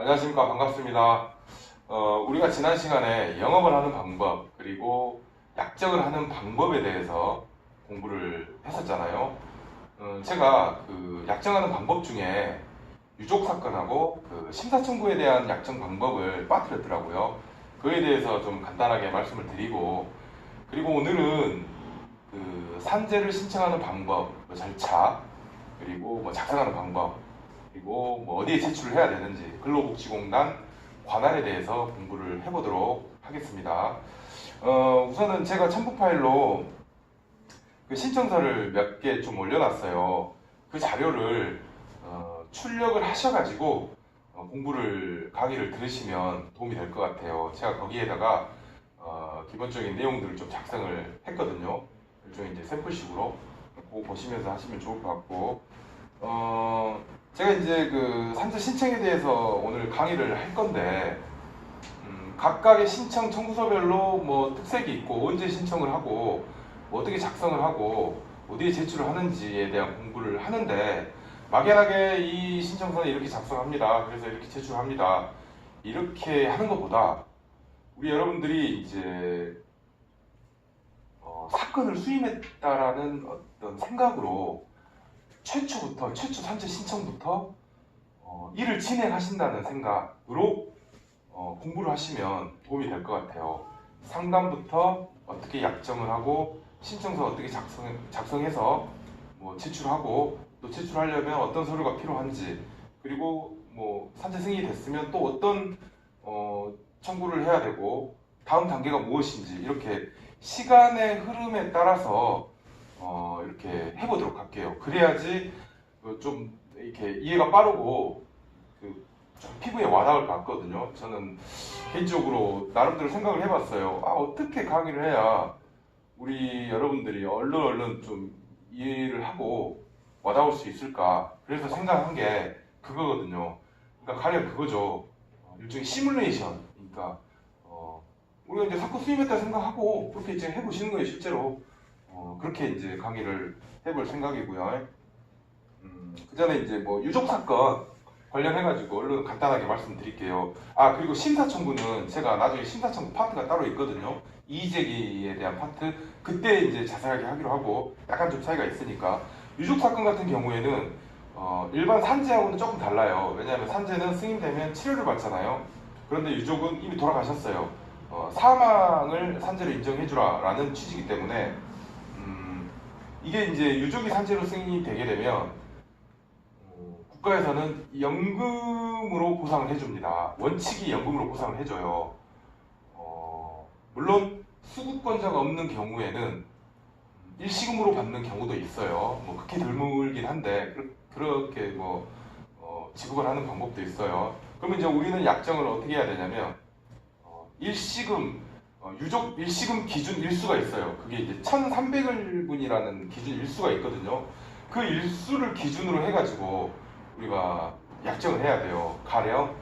안녕하십니까. 반갑습니다. 우리가 지난 시간에 영업을 하는 방법, 그리고 약정을 하는 방법에 대해서 공부를 했었잖아요. 제가 그 약정하는 방법 중에 유족사건하고 그 심사청구에 대한 약정 방법을 빠뜨렸더라고요. 그에 대해서 좀 간단하게 말씀을 드리고, 그리고 오늘은 그 산재를 신청하는 방법, 그 절차, 그리고 뭐 작성하는 방법, 그리고 뭐 어디에 제출을 해야 되는지 근로복지공단 관할에 대해서 공부를 해보도록 하겠습니다. 우선은 제가 첨부 파일로 그 신청서를 몇 개 좀 올려놨어요. 그 자료를 출력을 하셔가지고 강의를 들으시면 도움이 될 것 같아요. 제가 거기에다가 기본적인 내용들을 좀 작성을 했거든요. 일종의 이제 샘플식으로 그거 보시면서 하시면 좋을 것 같고, 제가 이제 그 산재 신청에 대해서 오늘 강의를 할 건데, 각각의 신청 청구서별로 뭐 특색이 있고 언제 신청을 하고 뭐 어떻게 작성을 하고 어디에 제출을 하는지에 대한 공부를 하는데, 막연하게 이 신청서는 이렇게 작성합니다, 그래서 이렇게 제출합니다, 이렇게 하는 것보다 우리 여러분들이 이제 사건을 수임했다라는 어떤 생각으로 최초 산재 신청부터 일을 진행하신다는 생각으로 공부를 하시면 도움이 될 것 같아요. 상담부터 어떻게 약정을 하고 신청서 어떻게 작성해서 뭐 제출하고, 또 제출하려면 어떤 서류가 필요한지, 그리고 뭐 산재 승인이 됐으면 또 어떤 청구를 해야 되고 다음 단계가 무엇인지, 이렇게 시간의 흐름에 따라서 이렇게 해보도록 할게요. 그래야지 좀 이렇게 이해가 빠르고 좀 피부에 와닿을 것 같거든요. 저는 개인적으로 나름대로 생각을 해봤어요. 어떻게 강의를 해야 우리 여러분들이 얼른 좀 이해를 하고 와닿을 수 있을까. 그래서 생각한 게 그거거든요. 그러니까 가령 그거죠. 일종의 시뮬레이션. 그러니까 우리가 이제 사건 수임했다 생각하고 그렇게 이제 해보시는 거예요, 실제로. 그렇게 이제 강의를 해볼 생각이고요. 그 전에 이제 뭐 유족 사건 관련해가지고 얼른 간단하게 말씀드릴게요. 그리고 심사청구는 제가 나중에 심사청구 파트가 따로 있거든요. 이의제기에 대한 파트, 그때 이제 자세하게 하기로 하고, 약간 좀 차이가 있으니까. 유족 사건 같은 경우에는 일반 산재하고는 조금 달라요. 왜냐하면 산재는 승인되면 치료를 받잖아요. 그런데 유족은 이미 돌아가셨어요. 사망을 산재로 인정해주라 라는 취지이기 때문에, 이게 이제 유족이 산재로 승인이 되게 되면 국가에서는 연금으로 보상을 해줍니다. 원칙이 연금으로 보상을 해줘요. 물론 수급권자가 없는 경우에는 일시금으로 받는 경우도 있어요. 뭐 극히 드물긴 한데 그렇게 뭐 지급을 하는 방법도 있어요. 그러면 이제 우리는 약정을 어떻게 해야 되냐면, 일시금 유족 일시금 기준 일수가 있어요. 그게 이제 1,300일분이라는 기준 일수가 있거든요. 그 일수를 기준으로 해가지고 우리가 약정을 해야 돼요. 가령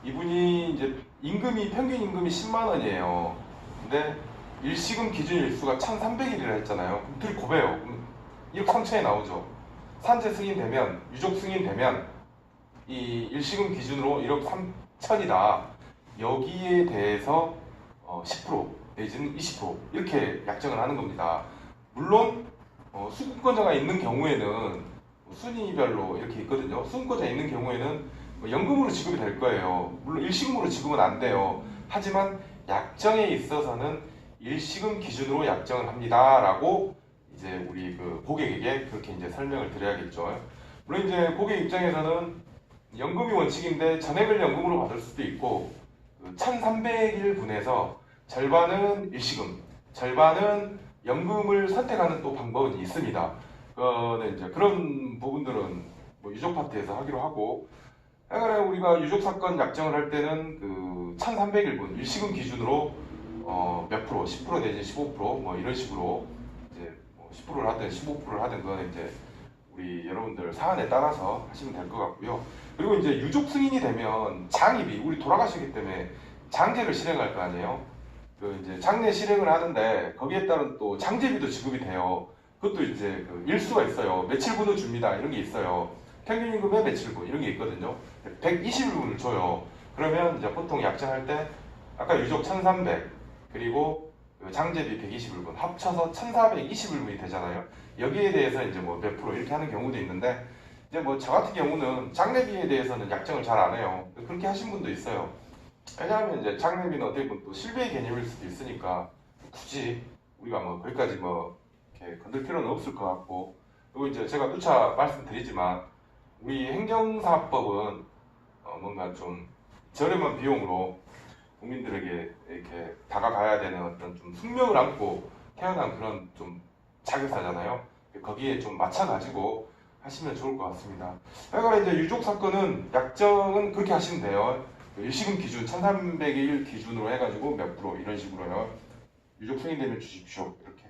이분이 이제 평균 임금이 10만 원이에요. 근데 일시금 기준 일수가 1,300일이라 했잖아요. 그럼 둘이 곱해요. 1억 3천에 나오죠. 산재 승인되면, 유족 승인되면 이 일시금 기준으로 1억 3천이다. 여기에 대해서 10% 내지는 20% 이렇게 약정을 하는 겁니다. 물론 수급권자가 있는 경우에는 순위별로 이렇게 있거든요. 수급권자 있는 경우에는 연금으로 지급이 될 거예요. 물론 일시금으로 지급은 안 돼요. 하지만 약정에 있어서는 일시금 기준으로 약정을 합니다라고 이제 우리 그 고객에게 그렇게 이제 설명을 드려야겠죠. 물론 이제 고객 입장에서는 연금이 원칙인데 전액을 연금으로 받을 수도 있고, 1,300일 분에서 절반은 일시금, 절반은 연금을 선택하는 또 방법은 있습니다. 이제 그런 부분들은 뭐 유족 파트에서 하기로 하고, 우리가 유족 사건 약정을 할 때는 그 1,300일분 일시금 기준으로 몇 프로, 10% 내지 15% 이런 식으로 이제 10%를 하든 15%를 하든 그건 이제 우리 여러분들 사안에 따라서 하시면 될 것 같고요. 그리고 이제 유족 승인이 되면 장입이, 우리 돌아가시기 때문에 장제를 실행할 거 아니에요. 그 이제 장례 실행을 하는데 거기에 따른 또 장제비도 지급이 돼요. 그것도 이제 그 일수가 있어요. 며칠분을 줍니다, 이런 게 있어요. 평균 임금에 며칠분 이런 게 있거든요. 120일분을 줘요. 그러면 이제 보통 약정할 때 아까 유족 1300 그리고 장제비 120일분 합쳐서 1420일분이 되잖아요. 여기에 대해서 이제 뭐 몇 프로 이렇게 하는 경우도 있는데 이제 뭐 저 같은 경우는 장례비에 대해서는 약정을 잘 안 해요. 그렇게 하신 분도 있어요. 왜냐하면 이제 장례비는 어떻게 보면 또 실비의 개념일 수도 있으니까 굳이 우리가 뭐 거기까지 뭐 이렇게 건들 필요는 없을 것 같고, 그리고 이제 제가 누차 말씀드리지만 우리 행정사법은 뭔가 좀 저렴한 비용으로 국민들에게 이렇게 다가가야 되는 어떤 좀 숙명을 안고 태어난 그런 좀 자격사잖아요. 거기에 좀 맞춰가지고 하시면 좋을 것 같습니다. 그러니까 이제 유족 사건은 약정은 그렇게 하시면 돼요. 일시금 기준 1300의 1 기준으로 해가지고 몇 프로 이런 식으로요. 유족 승인되면 주십시오. 이렇게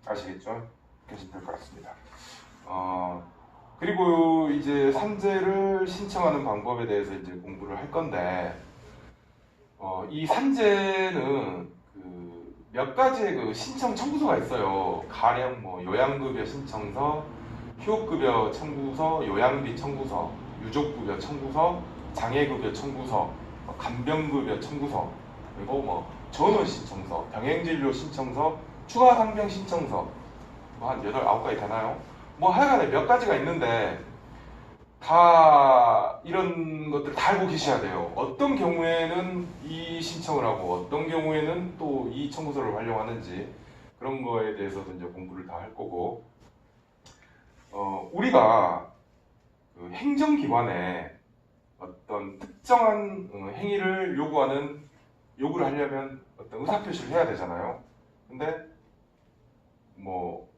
아시겠죠? 이렇게 하시면 될 것 같습니다. 그리고 이제 산재를 신청하는 방법에 대해서 이제 공부를 할 건데, 이 산재는 그 몇 가지의 그 신청 청구서가 있어요. 가령 뭐 요양급여 신청서, 휴업급여 청구서, 요양비 청구서, 유족급여 청구서, 장애급여 청구서, 간병급여 청구서, 그리고 뭐 전원 신청서, 병행진료 신청서, 추가 상병 신청서, 뭐 한 8, 9가지 되나요? 뭐 하여간에 몇 가지가 있는데 다 이런 것들을 다 알고 계셔야 돼요. 어떤 경우에는 이 신청을 하고 어떤 경우에는 또 이 청구서를 활용하는지 그런 거에 대해서도 이제 공부를 다 할 거고, 우리가 그 행정기관에 어떤 특정한 행위를 요구를 하려면 어떤 의사표시를 해야 되잖아요. 근데 뭐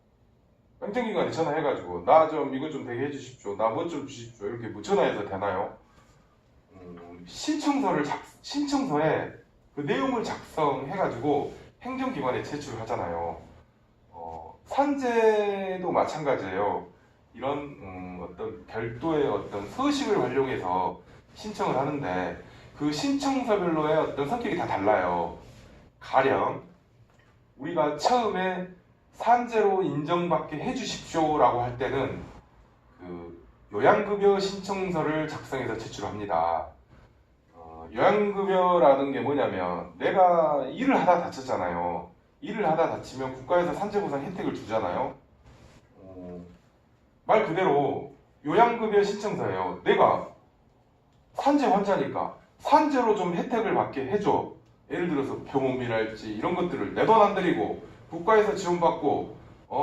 행정기관에 전화해가지고 나 좀 이거 좀 되게 해주십시오, 나 뭐 좀 주십시오 이렇게 뭐 전화해서 되나요? 신청서에 그 내용을 작성해가지고 행정기관에 제출을 하잖아요. 산재도 마찬가지예요. 이런 어떤 별도의 어떤 서식을 활용해서 신청을 하는데 그 신청서별로의 어떤 성격이 다 달라요. 가령 우리가 처음에 산재로 인정받게 해주십시오라고 할 때는 그 요양급여 신청서를 작성해서 제출합니다. 요양급여라는 게 뭐냐면 내가 일을 하다 다쳤잖아요. 일을 하다 다치면 국가에서 산재보상 혜택을 주잖아요. 말 그대로 요양급여 신청서예요. 내가 산재 환자니까 산재로 좀 혜택을 받게 해줘. 예를 들어서 병원비랄지 이런 것들을 내 돈 안 들이고 국가에서 지원받고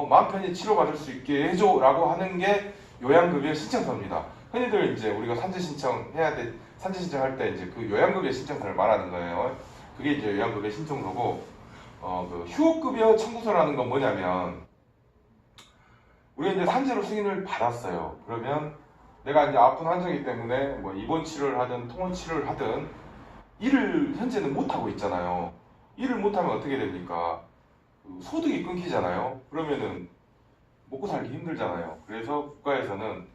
마음 편히 치료받을 수 있게 해줘 라고 하는 게 요양급여 신청서입니다. 흔히들 이제 우리가 산재 신청할 때 이제 그 요양급여 신청서를 말하는 거예요. 그게 이제 요양급여 신청서고, 그 휴업급여 청구서라는 건 뭐냐면 우리가 이제 산재로 승인을 받았어요. 그러면 내가 이제 아픈 환자이기 때문에 뭐 입원 치료를 하든 통원 치료를 하든 일을 현재는 못 하고 있잖아요. 일을 못 하면 어떻게 됩니까? 소득이 끊기잖아요. 그러면은 먹고 살기 힘들잖아요. 그래서 국가에서는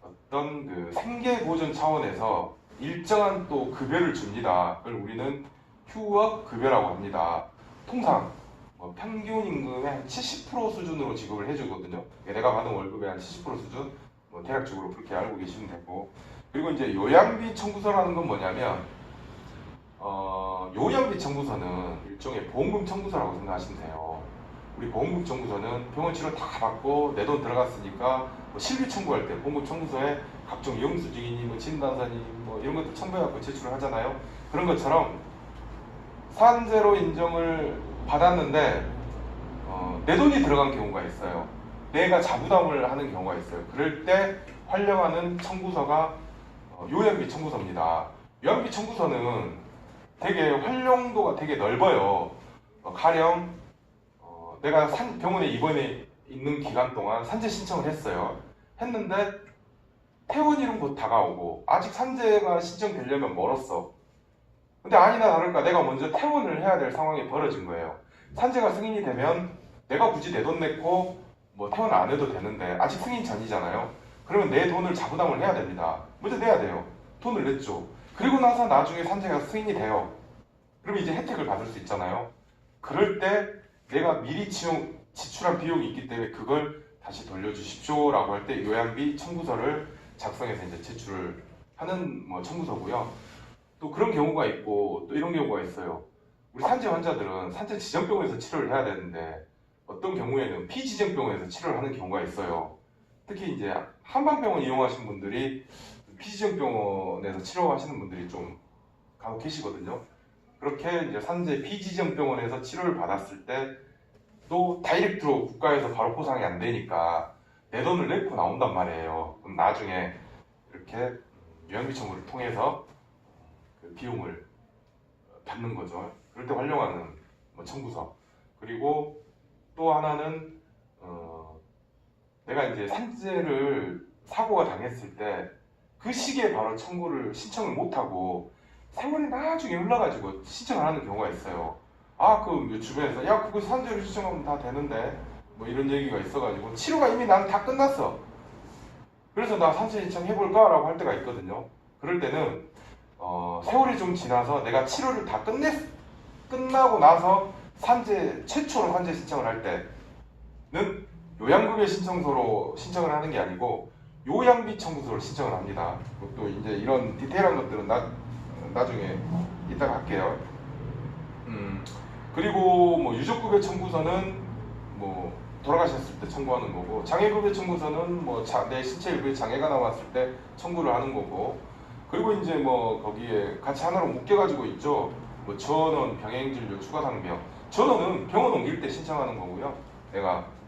어떤 그 생계 보전 차원에서 일정한 또 급여를 줍니다. 그걸 우리는 휴업 급여라고 합니다. 통상 뭐 평균 임금의 한 70% 수준으로 지급을 해주거든요. 내가 받은 월급의 한 70% 수준, 뭐 대략적으로 그렇게 알고 계시면 되고. 그리고 이제 요양비 청구서라는 건 뭐냐면 요양비 청구서는 일종의 보험금 청구서라고 생각하시면 돼요. 우리 보험금 청구서는 병원 치료 다 받고 내 돈 들어갔으니까 뭐 실비 청구할 때 보험금 청구서에 각종 영수증이니 뭐 진단서니 뭐 이런 것들 첨부해갖고 제출을 하잖아요. 그런 것처럼 산재로 인정을 받았는데 내 돈이 들어간 경우가 있어요. 내가 자부담을 하는 경우가 있어요. 그럴 때 활용하는 청구서가 요양비 청구서입니다. 요양비 청구서는 되게 활용도가 되게 넓어요. 가령 내가 병원에 입원해 있는 기간 동안 산재 신청을 했는데 퇴원일은 곧 다가오고 아직 산재가 신청되려면 멀었어. 근데 아니나 다를까 내가 먼저 퇴원을 해야 될 상황이 벌어진 거예요. 산재가 승인이 되면 내가 굳이 내 돈 내고 뭐 퇴원 안 해도 되는데 아직 승인 전이잖아요. 그러면 내 돈을 자부담을 해야 됩니다. 먼저 내야 돼요. 돈을 냈죠. 그리고 나서 나중에 산재가 승인이 돼요. 그럼 이제 혜택을 받을 수 있잖아요. 그럴 때 내가 미리 지출한 비용이 있기 때문에 그걸 다시 돌려주십시오 라고 할 때 요양비 청구서를 작성해서 이제 제출을 하는 뭐 청구서고요. 또 그런 경우가 있고 또 이런 경우가 있어요. 우리 산재 환자들은 산재 지정병원에서 치료를 해야 되는데 어떤 경우에는 피지정병원에서 치료를 하는 경우가 있어요. 특히 이제 한방병원 이용하시는 분들이 피지정병원에서 치료하시는 분들이 좀 간혹 계시거든요. 그렇게 이제 산재 피지정병원에서 치료를 받았을 때 또 다이렉트로 국가에서 바로 포상이 안 되니까 내 돈을 내고 나온단 말이에요. 그럼 나중에 이렇게 요양비 청구를 통해서 그 비용을 받는 거죠. 그럴 때 활용하는 뭐 청구서. 그리고 또 하나는 내가 이제 산재를 사고가 당했을 때 그 시기에 바로 청구를 신청을 못하고 세월이 나중에 흘러가지고 신청을 하는 경우가 있어요. 아, 그 주변에서 야 그거 산재를 신청하면 다 되는데 뭐 이런 얘기가 있어가지고 치료가 이미 난 다 끝났어. 그래서 나 산재 신청해볼까? 라고 할 때가 있거든요. 그럴 때는 세월이 좀 지나서 내가 치료를 다 끝나고 나서 최초로 산재 신청을 할 때는 요양급여 신청서로 신청을 하는 게 아니고 요양비 청구서를 신청을 합니다. 또 이제 이런 디테일한 것들은 나중에 이따가 할게요. 그리고 뭐 유족급여 청구서는 뭐 돌아가셨을 때 청구하는 거고, 장애급여 청구서는 뭐 내 신체 일부에 장애가 나왔을 때 청구를 하는 거고, 그리고 이제 뭐 거기에 같이 하나로 묶여가지고 있죠. 뭐 전원, 병행진료, 추가상병. 전원은 병원 옮길 때 신청하는 거고요.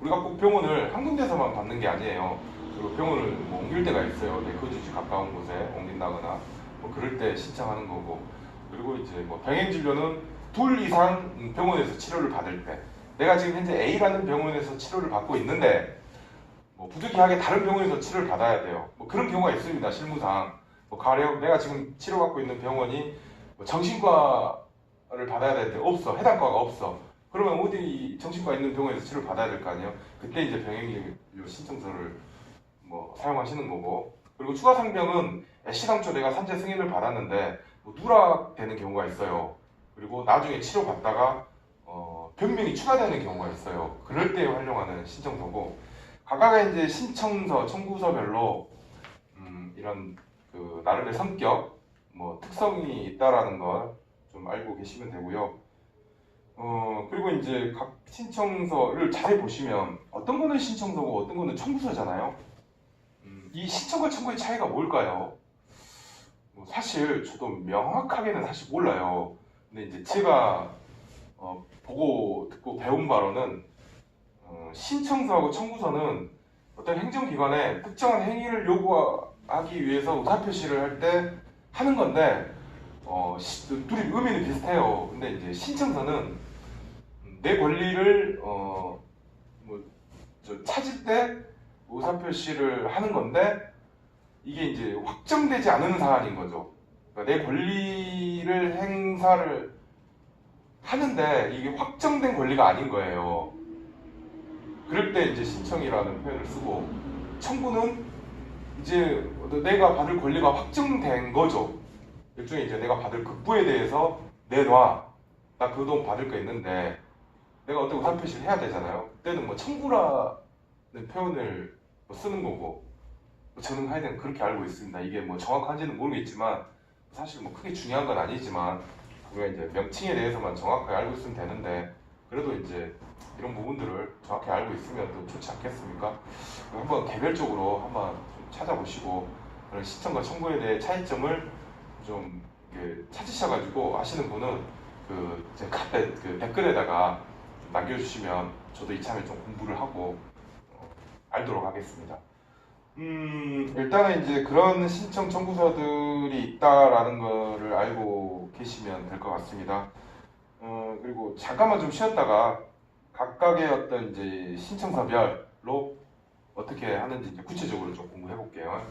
우리가 꼭 병원을 한 군데서만 받는 게 아니에요. 그리고 병원을 뭐 옮길 때가 있어요. 내 거주지 가까운 곳에 옮긴다거나 뭐 그럴 때 신청하는 거고. 그리고 이제 뭐 병행진료는 둘 이상 병원에서 치료를 받을 때, 내가 지금 현재 A라는 병원에서 치료를 받고 있는데 뭐 부득이하게 다른 병원에서 치료를 받아야 돼요. 뭐 그런 경우가 있습니다. 실무상 뭐 가령 내가 지금 치료받고 있는 병원이 뭐 정신과를 받아야 되는데 없어, 해당 과가 없어. 그러면 어디 정신과 있는 병원에서 치료를 받아야 될 거 아니에요. 그때 이제 병행진료 신청서를 뭐 사용하시는 거고. 그리고 추가상병은 시당초 내가 산재 승인을 받았는데 뭐 누락되는 경우가 있어요. 그리고 나중에 치료받다가 병명이 추가되는 경우가 있어요. 그럴 때 활용하는 신청서고, 각각의 이제 신청서, 청구서별로 이런 그 나름의 성격, 뭐 특성이 있다라는 걸 좀 알고 계시면 되고요. 그리고 이제 각 신청서를 잘 보시면 어떤 거는 신청서고 어떤 거는 청구서잖아요. 이 신청과 청구의 차이가 뭘까요? 뭐 사실 저도 명확하게는 사실 몰라요. 근데 이제 제가 보고 듣고 배운 바로는 신청서하고 청구서는 어떤 행정기관에 특정한 행위를 요구하기 위해서 의사표시를 할 때 하는 건데 둘이 의미는 비슷해요. 근데 이제 신청서는 내 권리를 찾을 때 의사표시를 하는 건데 이게 이제 확정되지 않은 사안인 거죠. 그러니까 내 권리를 행사를 하는데 이게 확정된 권리가 아닌 거예요. 그럴 때 이제 신청이라는 표현을 쓰고, 청구는 이제 내가 받을 권리가 확정된 거죠. 일종의 이제 내가 받을 급부에 대해서 내놔. 나 그 돈 받을 거 있는데 내가 어떤 의사표시를 해야 되잖아요. 그때는 뭐 청구라는 표현을 쓰는 거고, 저는 하여튼 그렇게 알고 있습니다. 이게 뭐 정확한지는 모르겠지만 사실 뭐 크게 중요한 건 아니지만 우리가 이제 명칭에 대해서만 정확하게 알고 있으면 되는데, 그래도 이제 이런 부분들을 정확히 알고 있으면 또 좋지 않겠습니까? 한번 개별적으로 한번 좀 찾아보시고 그런 신청과 청구에 대해 차이점을 좀 찾으셔가지고 하시는 분은 제 카페 댓글에다가 남겨주시면 저도 이참에 좀 공부를 하고 알도록 하겠습니다. 일단은 이제 그런 신청 청구서들이 있다라는 거를 알고 계시면 될 것 같습니다. 그리고 잠깐만 좀 쉬었다가 각각의 어떤 이제 신청서별로 어떻게 하는지 이제 구체적으로 좀 공부해 볼게요.